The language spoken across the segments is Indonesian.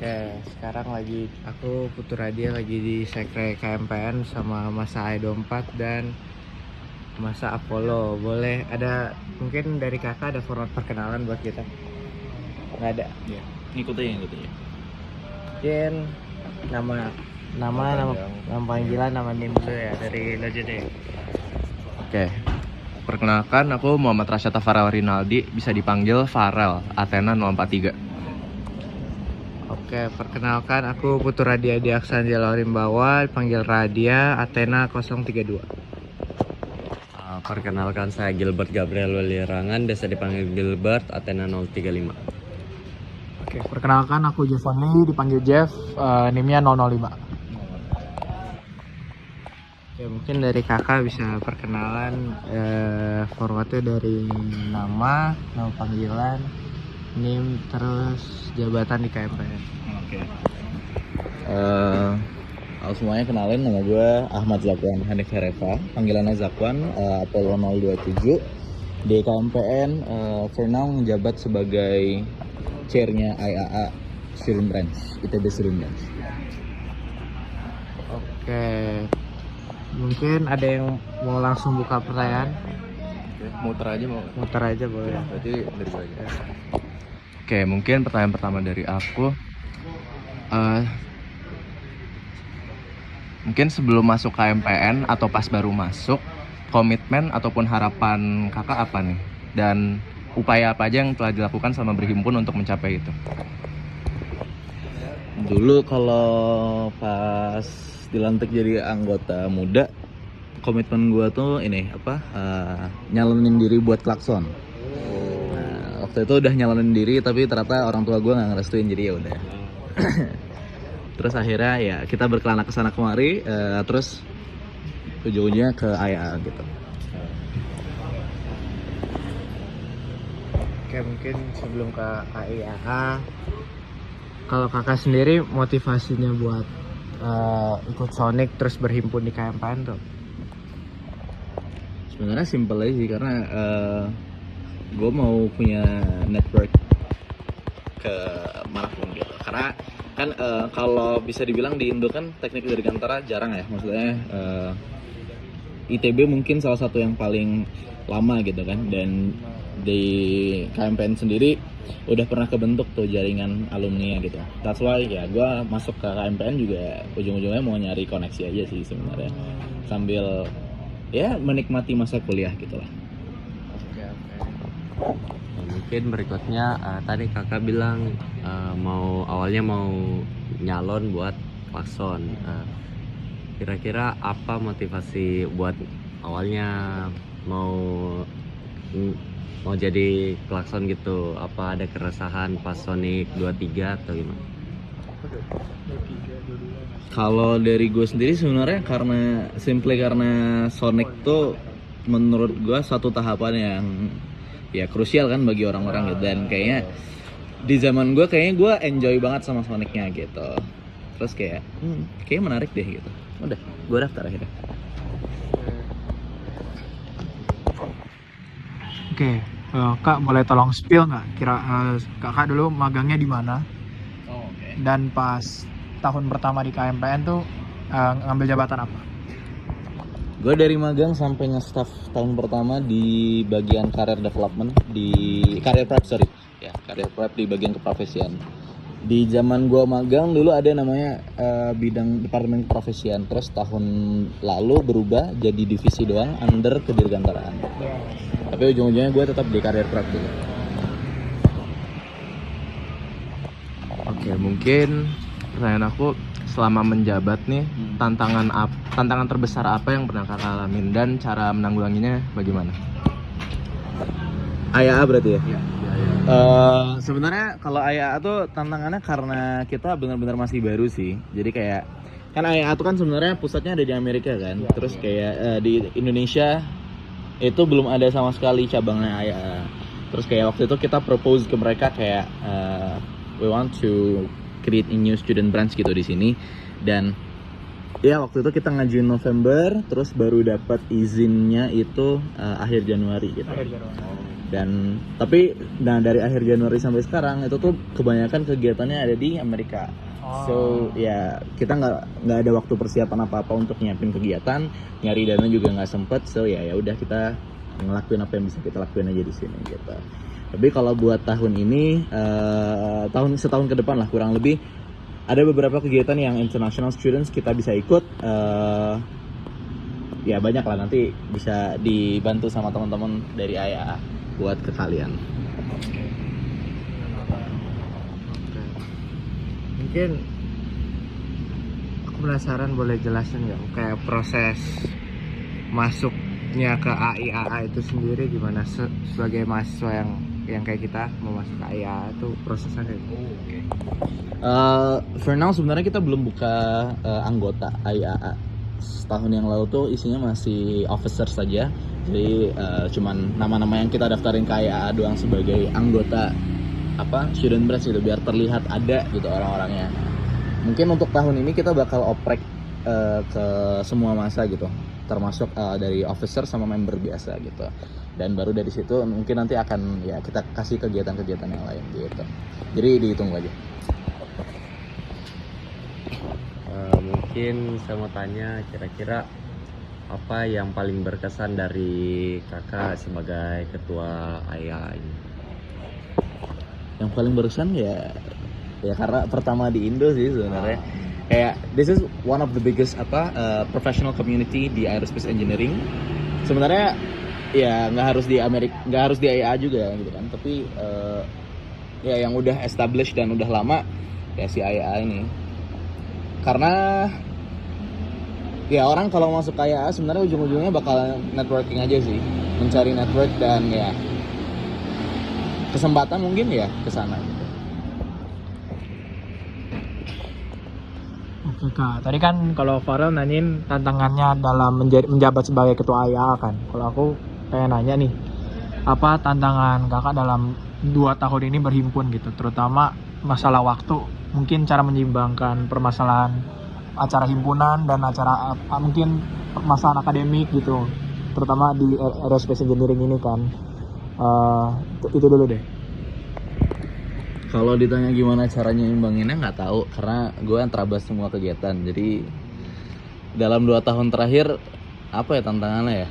Oke, sekarang aku Putu Radia lagi di Sekre KMPN sama Masa A24 dan Masa Apollo. Boleh ada mungkin dari kakak ada format perkenalan buat kita? Nggak ada. Iya, ngikut aja. Mungkin nama nama panggilan, nama NIM dulu ya dari lo deh. Oke. Perkenalkan, aku Muhammad Rasyata Farel Rinaldi, bisa dipanggil Farel, Athena 043. Oke, perkenalkan aku Putu Radia Diaksan Rimbawa, dipanggil Radia, Athena 032. Perkenalkan, saya Gilbert Gabriel Wilirangan, biasa dipanggil Gilbert, Athena 035. Oke, perkenalkan aku Jeffon Lee, dipanggil Jeff, NIM-nya 005. Oke, mungkin dari kakak bisa perkenalan formatnya dari nama panggilan, NIM, terus jabatan di KMPN. Oke. Halo semuanya, kenalin nama gue Ahmad Zakwan Hanif Hereva, panggilannya Zakwan, Apollo 027. Di KMPN, for now menjabat sebagai chairnya IAA Student Branch, ITB Student Branch. Oke, mungkin ada yang mau langsung buka pertanyaan? Oke, Muter aja boleh. Berarti dari gue aja. Oke, mungkin pertanyaan pertama dari aku, mungkin sebelum masuk KMPN atau pas baru masuk, komitmen ataupun harapan kakak apa nih? Dan upaya apa aja yang telah dilakukan sama berhimpun untuk mencapai itu? Dulu kalau pas dilantik jadi anggota muda, komitmen gue tuh nyalonin diri buat klakson. Nah, waktu itu udah nyalonin diri, tapi ternyata orang tua gue nggak ngerestuin, jadi ya udah. Terus akhirnya ya kita berkelana kesana kemari, terus ujung-ujungnya ke IAA gitu. Oke, mungkin sebelum ke KIAA, kalau kakak sendiri motivasinya buat ikut Sonic terus berhimpun di KMPN tuh? Sebenarnya simple aja sih, karena gue mau punya network ke manapun gitu. Karena kan kalau bisa dibilang di Indo kan teknik dirgantara jarang ya, maksudnya ITB mungkin salah satu yang paling lama gitu kan, dan di KMPN sendiri udah pernah kebentuk tuh jaringan alumni gitu. That's why ya gue masuk ke KMPN juga ujung-ujungnya mau nyari koneksi aja sih sebenarnya, sambil ya menikmati masa kuliah gitu lah. Nah, mungkin berikutnya, tadi kakak bilang awalnya mau nyalon buat klakson. Kira-kira apa motivasi buat awalnya mau jadi klakson gitu? Apa ada keresahan pas Sonic 23 atau gimana? Kalau dari gue sendiri sebenarnya karena Sonic tuh menurut gue satu tahapan yang ya krusial kan bagi orang-orang gitu, dan kayaknya di zaman gue gue enjoy banget sama Sonicnya gitu. Terus kayaknya menarik deh gitu. Udah, gue daftar akhirnya. Oke, Kak boleh tolong spill nggak? Kakak dulu magangnya di mana? Oke. Dan pas tahun pertama di KMPN tuh ngambil jabatan apa? Gue dari magang sampai nge-staff tahun pertama di bagian career development, career prep di bagian keprofesian. Di zaman gue magang dulu ada namanya bidang departemen keprofesian, terus tahun lalu berubah jadi divisi doang under kedirgantaraan. Tapi ujung-ujungnya gue tetap di career prep dulu. Oke, mungkin pertanyaan aku, selama menjabat nih, tantangan terbesar apa yang pernah kakak alamin dan cara menanggulanginya bagaimana? IAA berarti ya? Iya. Sebenarnya kalau IAA tuh tantangannya karena kita benar-benar masih baru sih. Jadi kayak kan IAA tuh kan sebenarnya pusatnya ada di Amerika kan. Terus kayak di Indonesia itu belum ada sama sekali cabangnya IAA. Terus kayak waktu itu kita propose ke mereka kayak we want to create a new student branch gitu di sini, dan Ya waktu itu kita ngajuin November, terus baru dapat izinnya itu akhir Januari gitu. Dan tapi dari akhir Januari sampai sekarang itu tuh kebanyakan kegiatannya ada di Amerika. So ya kita nggak ada waktu persiapan apa untuk nyiapin kegiatan, nyari dana juga nggak sempet. So ya udah kita ngelakuin apa yang bisa kita lakuin aja di sini gitu. Tapi kalau buat tahun ini setahun ke depan lah kurang lebih ada beberapa kegiatan yang international students kita bisa ikut. Ya banyak lah, nanti bisa dibantu sama teman-teman dari IAA buat ke kalian. Mungkin aku penasaran, boleh jelasin nggak kayak proses masuknya ke AIAA itu sendiri gimana, sebagai mahasiswa yang kayak kita mau masuk ke AIAA itu prosesnya kayak gitu? For now sebenarnya kita belum buka anggota IAA. Setahun yang lalu tuh isinya masih officer saja. Jadi cuman nama-nama yang kita daftarin ke IAA doang sebagai anggota student branch gitu, biar terlihat ada gitu orang-orangnya. Mungkin untuk tahun ini kita bakal oprek ke semua masa gitu, termasuk dari officer sama member biasa gitu. Dan baru dari situ mungkin nanti akan ya kita kasih kegiatan-kegiatan yang lain gitu. Jadi dihitung aja. Mungkin saya mau tanya, kira-kira apa yang paling berkesan dari kakak sebagai ketua AIA ini? Yang paling berkesan ya karena pertama di Indo sih sebenarnya. Kayak this is one of the biggest professional community di aerospace engineering. Sebenarnya ya nggak harus di Amerika, nggak harus di AIA juga gitu kan. Tapi ya yang udah established dan udah lama ya si AIA ini. Karena ya orang kalau masuk AIA sebenarnya ujung-ujungnya bakal networking aja sih, mencari network dan ya kesempatan mungkin ya ke sana gitu. Oke Kak, tadi kan kalau Farel nanyain tantangannya dalam menjabat sebagai ketua AIA kan. Kalau aku pengen nanya nih, apa tantangan Kakak dalam 2 tahun ini berhimpun gitu, terutama masalah waktu, mungkin cara menyeimbangkan permasalahan acara himpunan dan acara mungkin permasalahan akademik gitu, terutama di aerospace engineering ini kan. Itu dulu deh. Kalau ditanya gimana caranya imbanginnya nggak tahu, karena gue yang terabas semua kegiatan. Jadi dalam 2 tahun terakhir apa ya tantangannya ya?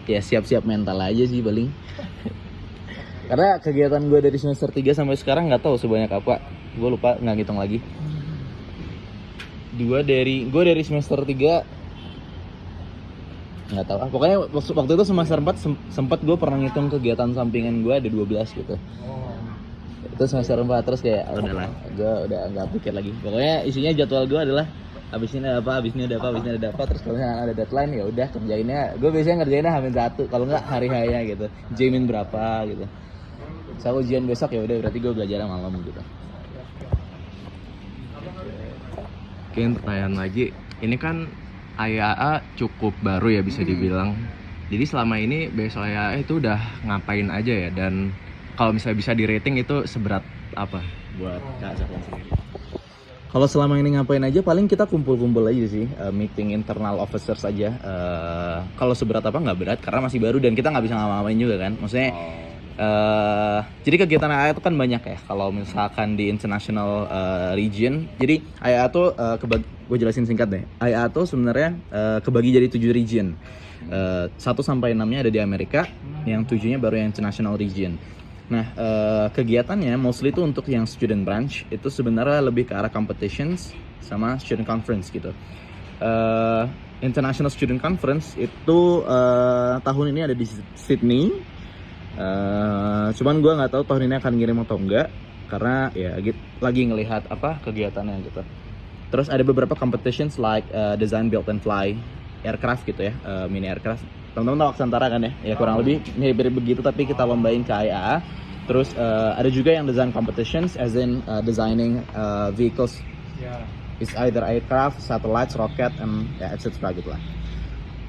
Ya siap-siap mental aja sih paling. Karena kegiatan gue dari semester 3 sampai sekarang nggak tahu sebanyak apa. Gue lupa, nggak ngitung lagi. Gue dari semester 3 nggak tahu. Pokoknya waktu itu semester 4 sempat gue pernah ngitung kegiatan sampingan gue ada 12 gitu. Itu semester 4 terus kayak udahlah, gue udah nggak pikir lagi. Pokoknya isinya jadwal gue adalah habis ini ada apa, terus kalau misalnya ada deadline ya udah kerjainnya. Gue biasanya ngerjainnya H-1, kalau nggak hari hanya gitu. Jamin berapa gitu. Saya ujian besok ya udah berarti gue belajar malam gitu. Mungkin pertanyaan lagi, ini kan AIAA cukup baru ya bisa dibilang. Jadi selama ini BSO AIAA itu udah ngapain aja ya, dan kalau misalnya bisa di rating itu seberat apa buat Kak Zakwan sendiri? Kalau selama ini ngapain aja, paling kita kumpul-kumpul aja sih, meeting internal officers aja. Kalau seberat apa nggak berat, karena masih baru dan kita nggak bisa ngapa-ngapain juga kan. Maksudnya, jadi kegiatan AIA itu kan banyak ya. Kalau misalkan di international region, jadi AIA tuh gue jelasin singkat deh. AIA tuh sebenarnya kebagi jadi 7 region. 1 sampai 6-nya ada di Amerika, yang 7-nya baru yang international region. Nah, kegiatannya mostly itu untuk yang student branch, itu sebenarnya lebih ke arah competitions sama student conference gitu. International Student Conference itu tahun ini ada di Sydney. Cuman gue nggak tahu tahun ini akan ngirim atau enggak, karena ya lagi ngelihat apa kegiatannya gitu. Terus ada beberapa competitions like design, build and fly aircraft gitu ya, mini aircraft. Teman-teman tahu Aksantara kan ya? Ya kurang lebih mirip-mirip begitu, tapi kita lombain ke AIA. Terus ada juga yang design competitions, as in designing vehicles. It's either aircraft, satellites, rocket, and ya etc. gitu lah.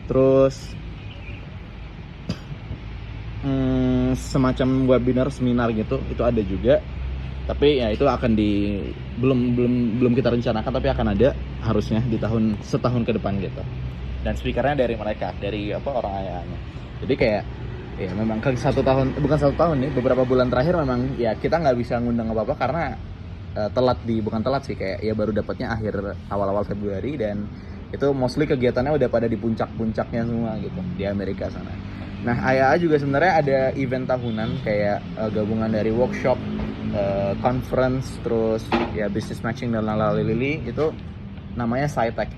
Terus semacam webinar, seminar gitu, itu ada juga. Tapi ya itu akan belum kita rencanakan, tapi akan ada harusnya di setahun ke depan gitu. Dan speakernya dari mereka, dari orang ayahnya. Jadi kayak ya memang bukan 1 tahun nih, beberapa bulan terakhir memang ya kita nggak bisa ngundang apa-apa karena bukan telat sih, kayak ya baru dapatnya awal-awal Februari, dan itu mostly kegiatannya udah pada di puncak-puncaknya semua gitu di Amerika sana. Nah, IAA juga sebenarnya ada event tahunan kayak gabungan dari workshop, conference, terus ya business matching dan lalalili. Itu namanya SciTech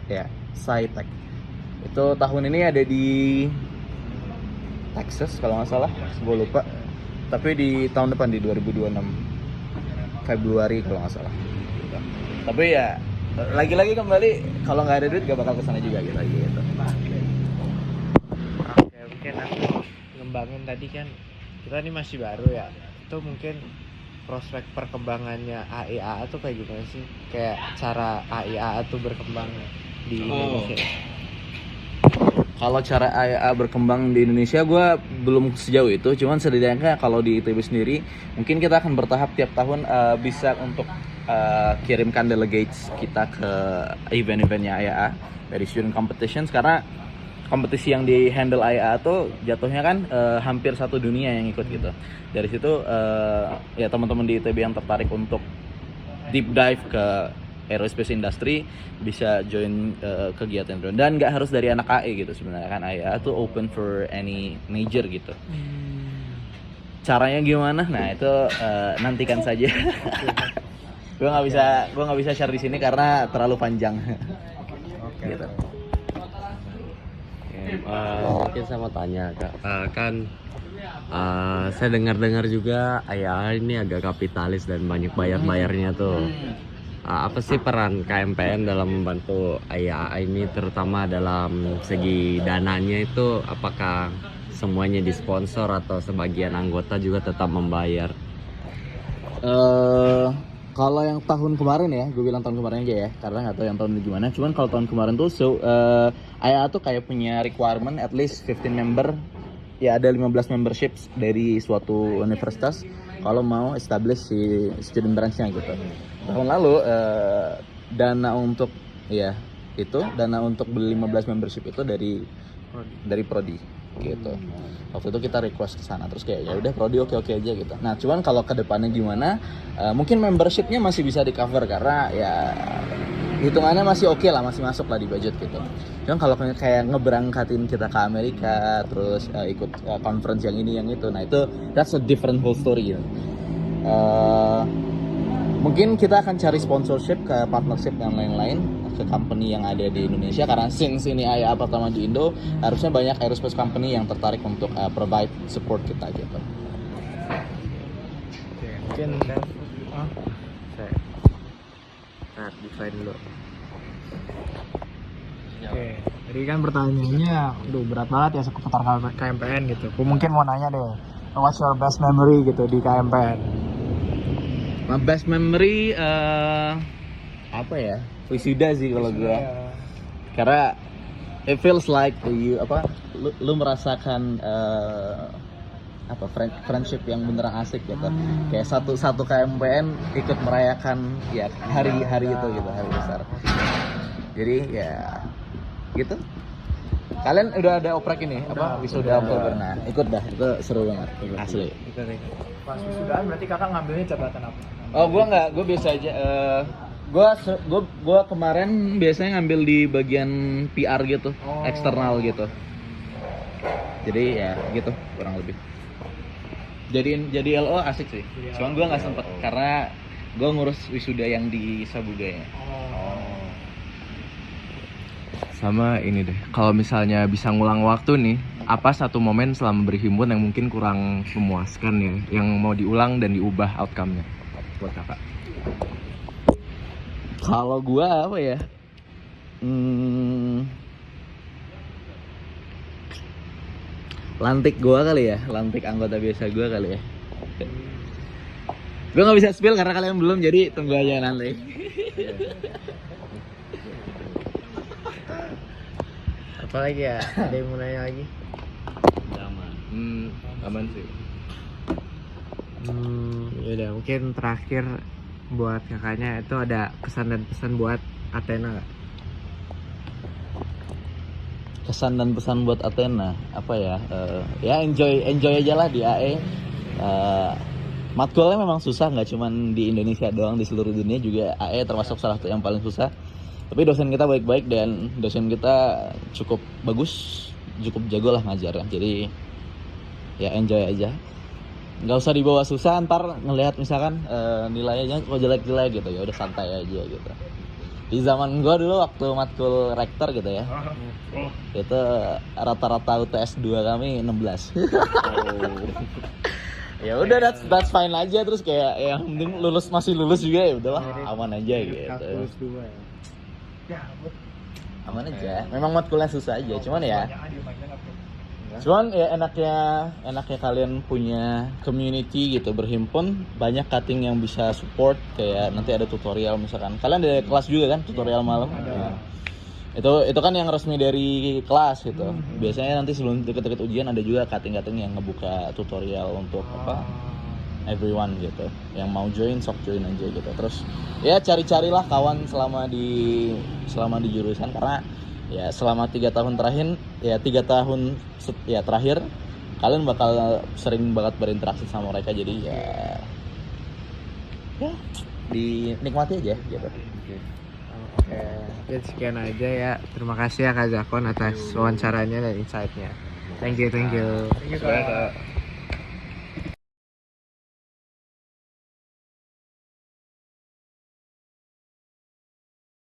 ya, SciTech. Itu tahun ini ada di Texas kalau nggak salah, gue lupa. Tapi di tahun depan di 2026 Februari kalau nggak salah. Tapi ya lagi-lagi kembali, kalau nggak ada duit gak bakal kesana juga gitu. Oke, mungkin aku ngembangin tadi kan kita ini masih baru ya. Itu mungkin prospek perkembangannya AIAA tuh kayak gimana sih? Kayak cara AIAA tuh berkembang di Indonesia. Kalau cara AIA berkembang di Indonesia, gue belum sejauh itu. Cuman setidaknya kalau di ITB sendiri, mungkin kita akan bertahap tiap tahun bisa untuk kirimkan delegates kita ke event-eventnya AIA dari student competitions. Karena kompetisi yang di handle AIA tuh jatuhnya kan hampir satu dunia yang ikut gitu. Dari situ ya teman-teman di ITB yang tertarik untuk deep dive ke aerospace industry bisa join kegiatan drone, dan nggak harus dari anak AE gitu sebenarnya kan. AIA tuh open for any major gitu. Caranya gimana? Nah itu nantikan saja. gue nggak bisa share di sini karena terlalu panjang. Gitu. Mungkin saya mau tanya Kak, saya dengar juga AIA ini agak kapitalis dan banyak bayarnya tuh. Apa sih peran KMPN dalam membantu AIA ini, terutama dalam segi dananya itu? Apakah semuanya disponsor atau sebagian anggota juga tetap membayar? Kalau yang tahun kemarin ya, gue bilang tahun kemarin aja ya, karena nggak tahu yang tahun ini gimana. Cuman kalau tahun kemarin tuh AIA tuh kayak punya requirement at least 15 member, ya ada 15 memberships dari suatu universitas kalau mau establish si student branch-nya gitu. Tahun lalu dana untuk beli 15 membership itu dari Prodi gitu. Waktu itu kita request ke sana, terus kayak ya udah Prodi oke aja gitu. Nah, cuman kalau ke depannya gimana? Mungkin membershipnya masih bisa di cover karena ya hitungannya masih oke lah, masih masuk lah di budget gitu. Cuman kalau kayak ngeberangkatin kita ke Amerika, terus ikut conference yang ini yang itu, nah itu that's a different whole story gitu. Mungkin kita akan cari sponsorship ke partnership yang lain-lain ke company yang ada di Indonesia, karena since ini AIA pertama di Indo, harusnya banyak aerospace company yang tertarik untuk provide support kita gitu. Oke, mungkin saya define dulu. Oke, jadi kan pertanyaannya, berat banget ya seputar KMPN gitu. Aku mungkin mau nanya deh, what's your best memory gitu di KMPN? My best memory apa ya? Wisuda sih kalau gue. Karena it feels like lu merasakan friendship yang beneran asik gitu. Kayak satu KMPN ikut merayakan ya hari itu gitu, hari besar. Jadi ya gitu. Kalian udah ada oprek ini wisuda Oktober? Nah, ikut dah, itu seru banget, asli. Pas wisudaan berarti kakak ngambilnya jabatan apa? Oh, gue biasa aja. Gue kemarin biasanya ngambil di bagian PR gitu, eksternal gitu. Jadi ya gitu kurang lebih. Jadi LO asik sih. Cuman gue nggak sempet karena gue ngurus wisuda yang di Sabugaya. Sama ini deh, kalau misalnya bisa ngulang waktu nih, apa satu momen selama berhimpun yang mungkin kurang memuaskan ya, yang mau diulang dan diubah outcome-nya buat kakak? Kalau gue apa ya? Lantik gue kali ya, lantik anggota biasa gue kali ya. Gue nggak bisa spill karena kalian belum, jadi tunggu aja nanti. Apalagi ya? Ada yang mau nanya lagi? Aman sih. Yaudah mungkin terakhir buat kakaknya itu ada pesan dan pesan buat Athena nggak? Kesan dan pesan buat Athena apa ya? Ya enjoy aja lah di AE. Matkulnya memang susah, nggak cuman di Indonesia doang, di seluruh dunia juga AE termasuk salah satu yang paling susah. Tapi dosen kita baik-baik dan dosen kita cukup bagus, cukup jago lah ngajarnya. Jadi ya enjoy aja. Nggak usah dibawa susah, ntar ngelihat misalkan nilainya kok jelek-jelek gitu, ya udah santai aja gitu. Di zaman gua dulu waktu matkul rektor gitu ya, itu rata-rata UTS 2 kami 16. Ya udah that's fine aja, terus kayak yang penting masih lulus juga, ya udahlah aman aja gitu. Aman aja. Memang matkulnya susah aja, cuman ya enaknya kalian punya community gitu, berhimpun, banyak cutting yang bisa support, kayak nanti ada tutorial misalkan. Kalian ada kelas juga kan, tutorial malam? Nah, itu kan yang resmi dari kelas gitu. Biasanya nanti sebelum deket-deket ujian ada juga cutting-cutting yang ngebuka tutorial untuk everyone gitu. Yang mau join sok join aja gitu. Terus ya cari-carilah kawan selama di jurusan, karena ya selama 3 tahun terakhir terakhir kalian bakal sering banget berinteraksi sama mereka, jadi ya dinikmati aja gitu. Oke, mungkin sekian aja ya. Terima kasih ya Kak Zakwan atas wawancaranya dan insight-nya. Thank you. Thank you, Kak.